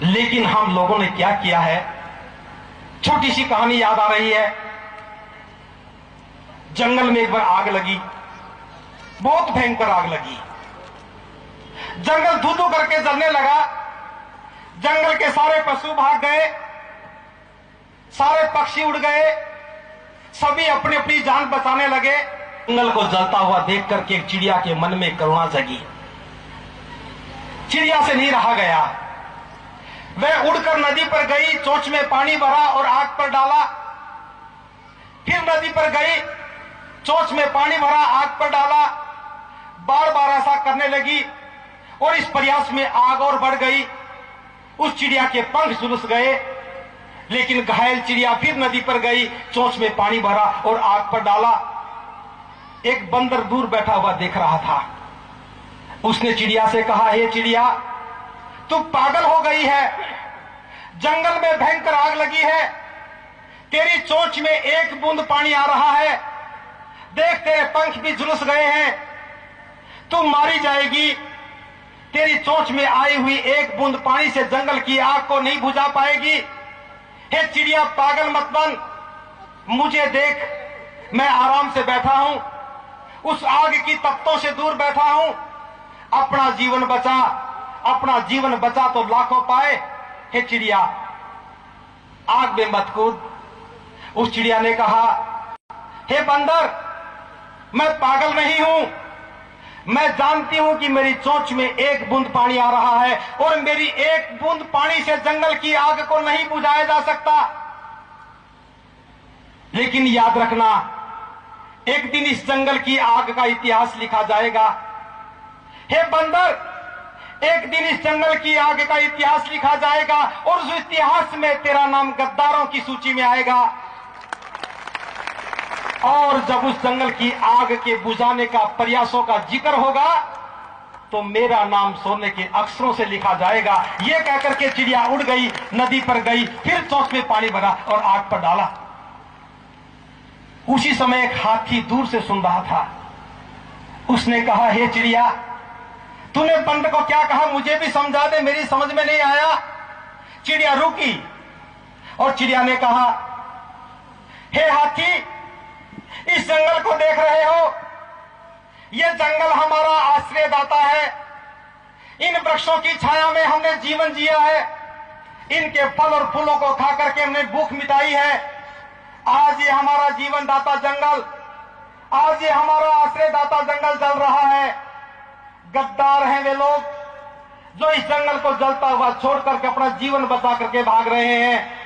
लेकिन हम लोगों ने क्या किया है, छोटी सी कहानी याद आ रही है। जंगल में एक बार आग लगी, बहुत भयंकर आग लगी। जंगल धू धू करके जलने लगा। जंगल के सारे पशु भाग गए, सारे पक्षी उड़ गए, सभी अपनी अपनी जान बचाने लगे। जंगल को जलता हुआ देख करके एक चिड़िया के मन में करुणा जगी। चिड़िया से नहीं रहा गया, वह उड़कर नदी पर गई, चोंच में पानी भरा और आग पर डाला। फिर नदी पर गई, चोंच में पानी भरा, आग पर डाला। बार बार ऐसा करने लगी और इस प्रयास में आग और बढ़ गई। उस चिड़िया के पंख झुलस गए, लेकिन घायल चिड़िया फिर नदी पर गई, चोंच में पानी भरा और आग पर डाला। एक बंदर दूर बैठा हुआ देख रहा था। उसने चिड़िया से कहा, हे चिड़िया, तू पागल हो गई है, जंगल में भयंकर आग लगी है, तेरी चोंच में एक बूंद पानी आ रहा है, देख तेरे पंख भी झुलस गए हैं, तू मारी जाएगी। तेरी चोंच में आई हुई एक बूंद पानी से जंगल की आग को नहीं बुझा पाएगी। हे चिड़िया, पागल मत बन, मुझे देख, मैं आराम से बैठा हूं, उस आग की तप्तों से दूर बैठा हूं। अपना जीवन बचा, अपना जीवन बचा तो लाखों पाए। हे चिड़िया, आग में मत कूद। उस चिड़िया ने कहा, हे बंदर, मैं पागल नहीं हूं, मैं जानती हूं कि मेरी चोंच में एक बूंद पानी आ रहा है और मेरी एक बूंद पानी से जंगल की आग को नहीं बुझाया जा सकता। लेकिन याद रखना, एक दिन इस जंगल की आग का इतिहास लिखा जाएगा। हे बंदर, एक दिन इस जंगल की आग का इतिहास लिखा जाएगा और उस इतिहास में तेरा नाम गद्दारों की सूची में आएगा। और जब उस जंगल की आग के बुझाने का प्रयासों का जिक्र होगा तो मेरा नाम सोने के अक्षरों से लिखा जाएगा। यह कहकर के चिड़िया उड़ गई, नदी पर गई, फिर चोंच में पानी भरा और आग पर डाला। उसी समय एक हाथी दूर से सुन रहा था। उसने कहा, हे चिड़िया, तूने बंदर को क्या कहा, मुझे भी समझा दे, मेरी समझ में नहीं आया। चिड़िया रुकी और चिड़िया ने कहा, हे हाथी, इस जंगल को देख रहे हो, यह जंगल हमारा आश्रयदाता है। इन वृक्षों की छाया में हमने जीवन जिया है, इनके फल और फूलों को खा करके हमने भूख मिटाई है। आज ये हमारा जीवनदाता जंगल, आज ये हमारा आश्रयदाता जंगल जल रहा है। गद्दार हैं वे लोग जो इस जंगल को जलता हुआ छोड़ करके अपना जीवन बचा करके भाग रहे हैं।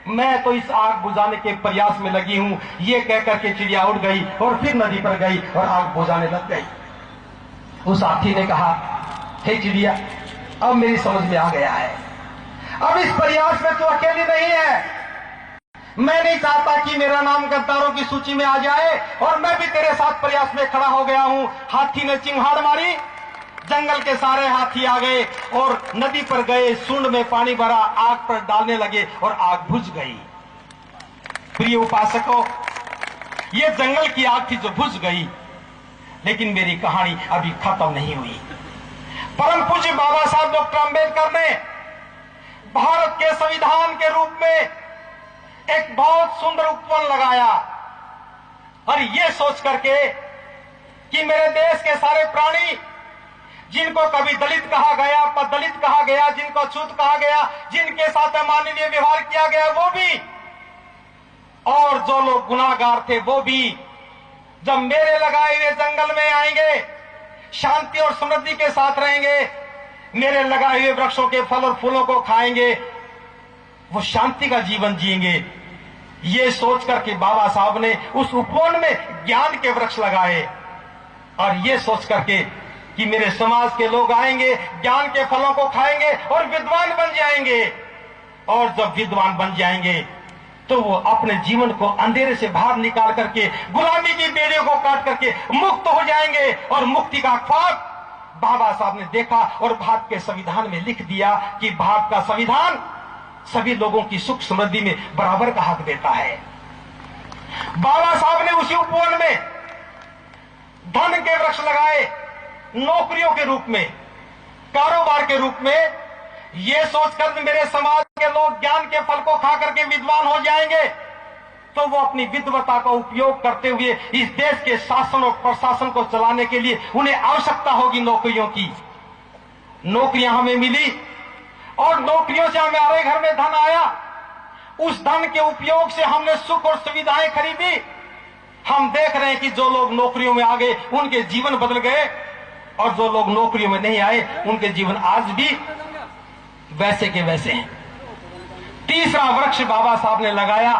मैं तो इस आग बुझाने के प्रयास में लगी हूं। ये कहकर के चिड़िया उड़ गई और फिर नदी पर गई और आग बुझाने लग गई। उस हाथी ने कहा, हे चिड़िया, अब मेरी समझ में आ गया है, अब इस प्रयास में तू अकेली नहीं है। मैं नहीं चाहता कि मेरा नाम गद्दारों की सूची में आ जाए और मैं भी तेरे साथ प्रयास में खड़ा हो गया हूं। हाथी ने चिंगाड़ मारी, जंगल के सारे हाथी आ गए और नदी पर गए, सूंड में पानी भरा, आग पर डालने लगे और आग बुझ गई। प्रिय उपासकों, ये जंगल की आग थी जो बुझ गई, लेकिन मेरी कहानी अभी खत्म नहीं हुई। परम पूज्य बाबा साहब डॉक्टर अंबेडकर ने भारत के संविधान के रूप में एक बहुत सुंदर उपवन लगाया और ये सोच करके कि मेरे देश के सारे प्राणी, जिनको कभी दलित कहा गया, पददलित कहा गया, जिनको छूत कहा गया, जिनके साथ अमानवीय व्यवहार किया गया, वो भी, और जो लोग गुनाहगार थे वो भी, जब मेरे लगाए हुए जंगल में आएंगे, शांति और समृद्धि के साथ रहेंगे, मेरे लगाए हुए वृक्षों के फल और फूलों को खाएंगे, वो शांति का जीवन जिएंगे। ये सोच करके बाबा साहब ने उस उपवन में ज्ञान के वृक्ष लगाए और ये सोच करके कि मेरे समाज के लोग आएंगे, ज्ञान के फलों को खाएंगे और विद्वान बन जाएंगे। और जब विद्वान बन जाएंगे तो वो अपने जीवन को अंधेरे से बाहर निकाल करके गुलामी की बेड़ियों को काट करके मुक्त हो जाएंगे। और मुक्ति का ख्वाब बाबा साहब ने देखा और भारत के संविधान में लिख दिया कि भारत का संविधान सभी लोगों की सुख समृद्धि में बराबर का हक देता है। बाबा साहब ने उसी उपवन में धन के वृक्ष लगाए, नौकरियों के रूप में, कारोबार के रूप में, ये सोचकर मेरे समाज के लोग ज्ञान के फल को खा करके विद्वान हो जाएंगे, तो वो अपनी विद्वता का उपयोग करते हुए इस देश के शासन और प्रशासन को चलाने के लिए उन्हें आवश्यकता होगी नौकरियों की। नौकरियां हमें मिली और नौकरियों से हमारे घर में धन आया। उस धन के उपयोग से हमने सुख और सुविधाएं खरीदी। हम देख रहे हैं कि जो लोग नौकरियों में आ गए उनके जीवन बदल गए, और जो लोग नौकरियों में नहीं आए उनके जीवन आज भी वैसे के वैसे हैं। तीसरा वृक्ष बाबा साहब ने लगाया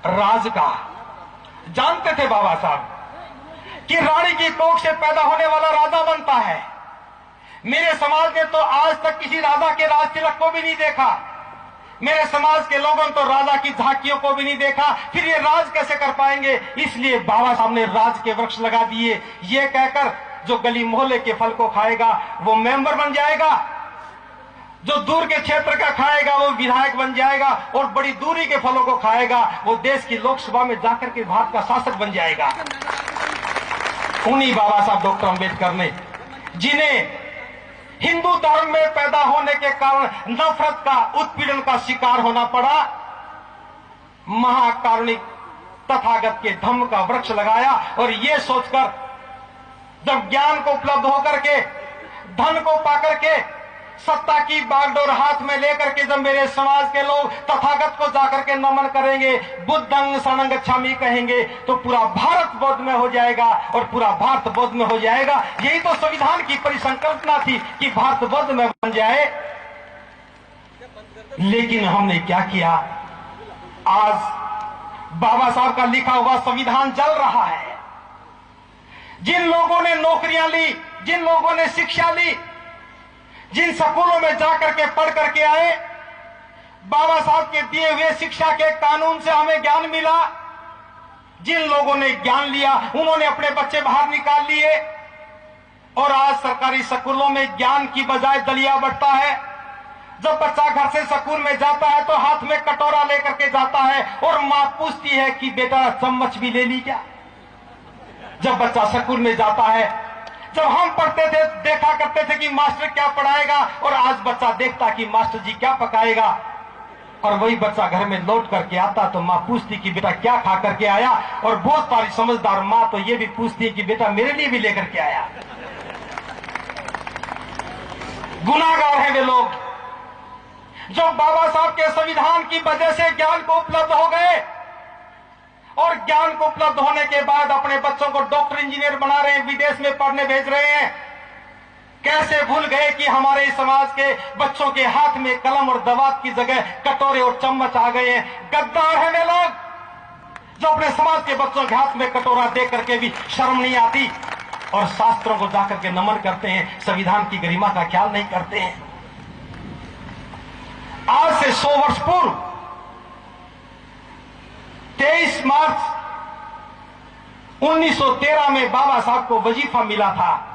राज का। जानते थे बाबा साहब कि रानी की कोख से पैदा होने वाला राजा बनता है। मेरे समाज ने तो आज तक किसी राजा के राज तिलक को भी नहीं देखा। मेरे समाज के लोगों ने तो राजा की झांकियों को भी नहीं देखा, फिर ये राज कैसे कर पाएंगे? इसलिए बाबा साहब ने राज के वृक्ष लगा दिए, ये कहकर जो गली मोहल्ले के फल को खाएगा वो मेंबर बन जाएगा, जो दूर के क्षेत्र का खाएगा वो विधायक बन जाएगा, और बड़ी दूरी के फलों को खाएगा वो देश की लोकसभा में जाकर के भारत का शासक बन जाएगा। उन्हीं बाबा साहब डॉक्टर अंबेडकर ने, जिन्हें हिंदू धर्म में पैदा होने के कारण नफरत का, उत्पीड़न का शिकार होना पड़ा, महाकारुणिक तथागत के धम्म का वृक्ष लगाया। और ये सोचकर जब ज्ञान को उपलब्ध होकर के, धन को पाकर के, सत्ता की बागडोर हाथ में लेकर के जब मेरे समाज के लोग तथागत को जाकर के नमन करेंगे, बुद्धं शरणं गच्छामि कहेंगे, तो पूरा भारत बौद्ध में हो जाएगा और पूरा भारत बौद्ध में हो जाएगा। यही तो संविधान की परिसंकल्पना थी कि भारत बौद्ध में बन जाए। लेकिन हमने क्या किया? आज बाबा साहब का लिखा हुआ संविधान जल रहा है। जिन लोगों ने नौकरियां ली, जिन लोगों ने शिक्षा ली, जिन स्कूलों में जाकर के पढ़ करके आए, बाबा साहब के दिए हुए शिक्षा के कानून से हमें ज्ञान मिला। जिन लोगों ने ज्ञान लिया उन्होंने अपने बच्चे बाहर निकाल लिए, और आज सरकारी स्कूलों में ज्ञान की बजाय दलिया बढ़ता है। जब बच्चा घर से स्कूल में जाता है तो हाथ में कटोरा लेकर के जाता है, और मां पूछती है कि बेटा चम्मच भी ले ली क्या? जब बच्चा स्कूल में जाता है, जब हम पढ़ते थे देखा करते थे कि मास्टर क्या पढ़ाएगा, और आज बच्चा देखता कि मास्टर जी क्या पकाएगा। और वही बच्चा घर में लौट करके आता तो माँ पूछती कि बेटा क्या खा करके आया, और बहुत सारी समझदार माँ तो ये भी पूछती है कि बेटा मेरे लिए भी लेकर के आया। गुनाहगार हैं वे लोग जो बाबा साहब के संविधान की वजह से ज्ञान को उपलब्ध हो गए, और ज्ञान को उपलब्ध होने के बाद अपने बच्चों को डॉक्टर इंजीनियर बना रहे हैं, विदेश में पढ़ने भेज रहे हैं। कैसे भूल गए कि हमारे समाज के बच्चों के हाथ में कलम और दवात की जगह कटोरे और चम्मच आ गए हैं। गद्दार हैं वे लोग जो अपने समाज के बच्चों के हाथ में कटोरा दे करके भी शर्म नहीं आती, और शास्त्रों को जाकर के नमन करते हैं, संविधान की गरिमा का ख्याल नहीं करते हैं। आज से 100 वर्ष पूर्व 23 मार्च 1913 में बाबा साहब को वजीफा मिला था।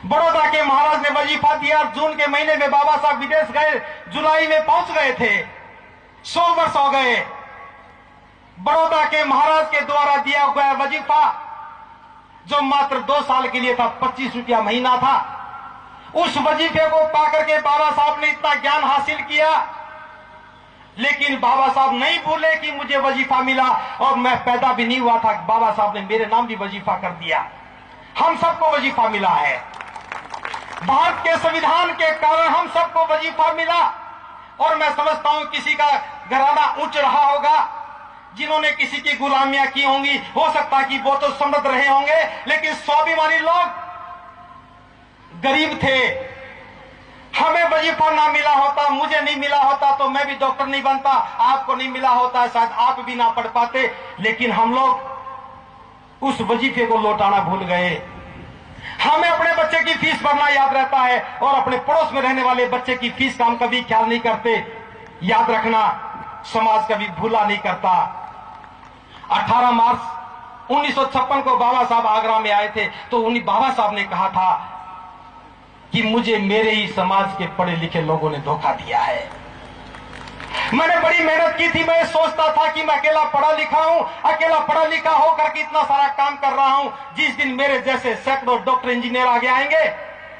बड़ौदा के महाराज ने वजीफा दिया। जून के महीने में बाबा साहब विदेश गए, जुलाई में पहुंच गए थे। 100 वर्ष हो गए। बड़ौदा के महाराज के द्वारा दिया गया वजीफा जो मात्र 2 साल के लिए था, 25 रुपया महीना था, उस वजीफे को पाकर के बाबा साहब ने इतना ज्ञान हासिल किया। लेकिन बाबा साहब नहीं भूले कि मुझे वजीफा मिला, और मैं पैदा भी नहीं हुआ था, बाबा साहब ने मेरे नाम भी वजीफा कर दिया। हम सबको वजीफा मिला है। भारत के संविधान के कारण हम सबको वजीफा मिला। और मैं समझता हूं किसी का घराना उच्च रहा होगा, जिन्होंने किसी की गुलामियां की होंगी, हो सकता है कि वो तो समृद्ध रहे होंगे, लेकिन स्वाभिमानी लोग गरीब थे। हमें वजीफा ना मिला होता, मुझे नहीं मिला होता तो मैं भी डॉक्टर नहीं बनता, आपको नहीं मिला होता शायद आप भी ना पढ़ पाते। लेकिन हम लोग उस वजीफे को लौटाना भूल गए। हमें अपने बच्चे की फीस भरना याद रहता है, और अपने पड़ोस में रहने वाले बच्चे की फीस का हम कभी ख्याल नहीं करते। याद रखना, समाज कभी भूला नहीं करता। 18 मार्च 1956 को बाबा साहब आगरा में आए थे, तो उन्हीं बाबा साहब ने कहा था कि मुझे मेरे ही समाज के पढ़े लिखे लोगों ने धोखा दिया है। मैंने बड़ी मेहनत की थी, मैं सोचता था कि मैं अकेला पढ़ा लिखा हूं, अकेला पढ़ा लिखा होकर के इतना सारा काम कर रहा हूं। जिस दिन मेरे जैसे सैकड़ों डॉक्टर इंजीनियर आगे आएंगे,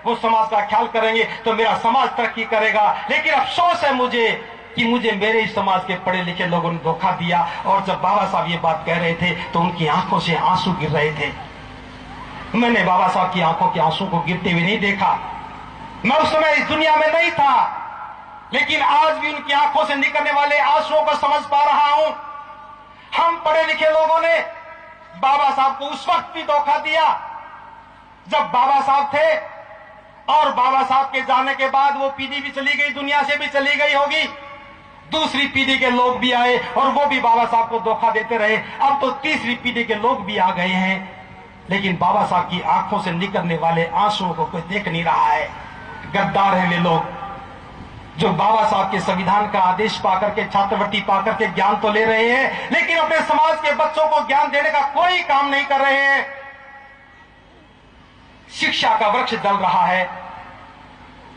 वो समाज का ख्याल करेंगे तो मेरा समाज तरक्की करेगा। लेकिन अफसोस है मुझे कि मुझे मेरे इस समाज के पढ़े लिखे लोगों ने धोखा दिया। और जब बाबा साहब ये बात कह रहे थे तो उनकी आंखों से आंसू गिर रहे थे। मैंने बाबा साहब की आंखों के आंसू को गिरते हुए नहीं देखा। मैं उस समय इस दुनिया में नहीं था, लेकिन आज भी उनकी आंखों से निकलने वाले आंसुओं को समझ पा रहा हूं। हम पढ़े लिखे लोगों ने बाबा साहब को उस वक्त भी धोखा दिया जब बाबा साहब थे, और बाबा साहब के जाने के बाद वो पीढ़ी भी चली गई, दुनिया से भी चली गई होगी। दूसरी पीढ़ी के लोग भी आए और वो भी बाबा साहब को धोखा देते रहे। अब तो तीसरी पीढ़ी के लोग भी आ गए हैं, लेकिन बाबा साहब की आंखों से निकलने वाले आंसुओं को कोई देख नहीं रहा है। गद्दार हैं वे लोग जो बाबा साहब के संविधान का आदेश पाकर के, छात्रवृत्ति पाकर के ज्ञान तो ले रहे हैं, लेकिन अपने समाज के बच्चों को ज्ञान देने का कोई काम नहीं कर रहे हैं। शिक्षा का वृक्ष जल रहा है।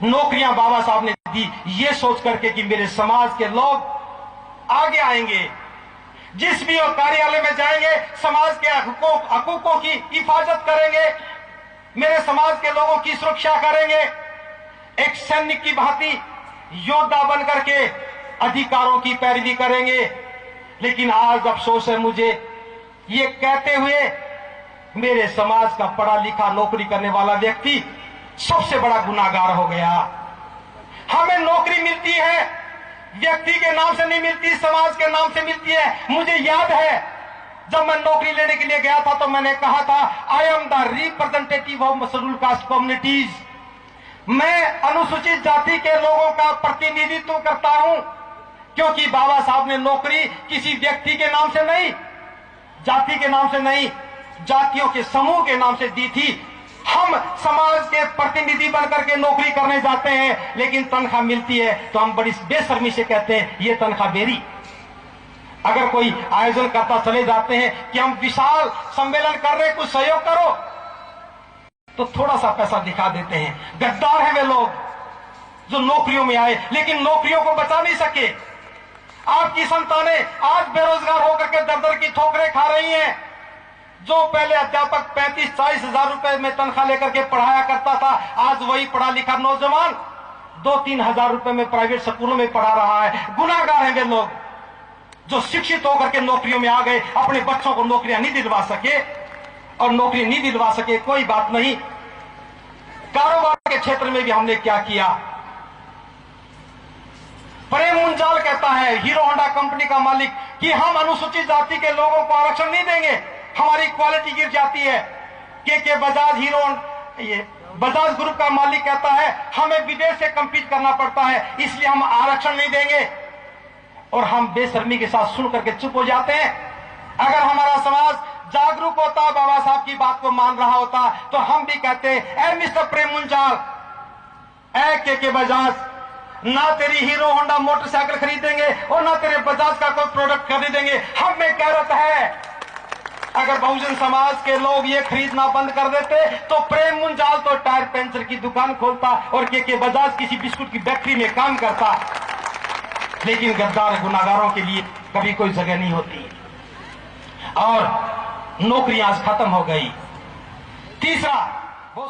नौकरियां बाबा साहब ने दी ये सोच करके कि मेरे समाज के लोग आगे आएंगे, जिस भी कार्यालय में जाएंगे समाज के हकूकों की हिफाजत करेंगे, मेरे समाज के लोगों की सुरक्षा करेंगे, एक सैनिक की भांति योद्धा बन करके अधिकारों की पैरवी करेंगे। लेकिन आज अफसोस है मुझे ये कहते हुए, मेरे समाज का पढ़ा लिखा नौकरी करने वाला व्यक्ति सबसे बड़ा गुनाहगार हो गया। हमें नौकरी मिलती है व्यक्ति के नाम से नहीं मिलती, समाज के नाम से मिलती है। मुझे याद है जब मैं नौकरी लेने के लिए गया था तो मैंने कहा था, I am the representative of schedule caste communities. मैं अनुसूचित जाति के लोगों का प्रतिनिधित्व करता हूं, क्योंकि बाबा साहब ने नौकरी किसी व्यक्ति के नाम से नहीं, जाति के नाम से नहीं, जातियों के समूह के नाम से दी थी। हम समाज के प्रतिनिधि बनकर के नौकरी करने जाते हैं, लेकिन तनख्वाह मिलती है तो हम बड़ी बेशर्मी से कहते हैं ये तनख्वाह मेरी। अगर कोई आयोजन करता चले जाते हैं कि हम विशाल सम्मेलन कर रहे हैं, कुछ सहयोग करो, तो थोड़ा सा पैसा दिखा देते हैं। गद्दार हैं वे लोग जो नौकरियों में आए लेकिन नौकरियों को बचा नहीं सके। आपकी संतानें आज बेरोजगार होकर के दर दर की ठोकरें खा रही हैं। जो पहले अध्यापक 35-40 हजार रुपए में तनख्वाह लेकर के पढ़ाया करता था, आज वही पढ़ा लिखा नौजवान 2-3 हजार रुपए में प्राइवेट स्कूलों में पढ़ा रहा है। गुनाहगार हैं वे लोग जो शिक्षित होकर के नौकरियों में आ गए, अपने बच्चों को नौकरियां नहीं दिलवा सके। और नौकरी नहीं दिलवा सके कोई बात नहीं, कारोबार के क्षेत्र में भी हमने क्या किया। प्रेम मुंजाल कहता है, हीरो होंडा कंपनी का मालिक, कि हम अनुसूचित जाति के लोगों को आरक्षण नहीं देंगे, हमारी क्वालिटी गिर जाती है। के बजाज हीरो ये बजाज ग्रुप का मालिक कहता है, हमें विदेश से कंपीट करना पड़ता है, इसलिए हम आरक्षण नहीं देंगे। और हम बेशर्मी के साथ सुन करके चुप हो जाते हैं। अगर हमारा समाज जागरूक होता, बाबा साहब की बात को मान रहा होता, तो हम भी कहते हैं, ए मिस्टर प्रेम मुंजाल, ए के बजाज, ना तेरी हीरो होंडा मोटरसाइकिल खरीदेंगे और ना तेरे बजाज का कोई प्रोडक्ट खरीदेंगे। हम में गैरत है। अगर बहुजन समाज के लोग ये खरीदना बंद कर देते तो प्रेम मुंजाल तो टायर पंचर की दुकान खोलता और के बजाज किसी बिस्कुट की फैक्ट्री में काम करता। लेकिन गद्दार गुनाहगारों के लिए कभी कोई जगह नहीं होती। और नौकरियां आज खत्म हो गई। तीसरा, वो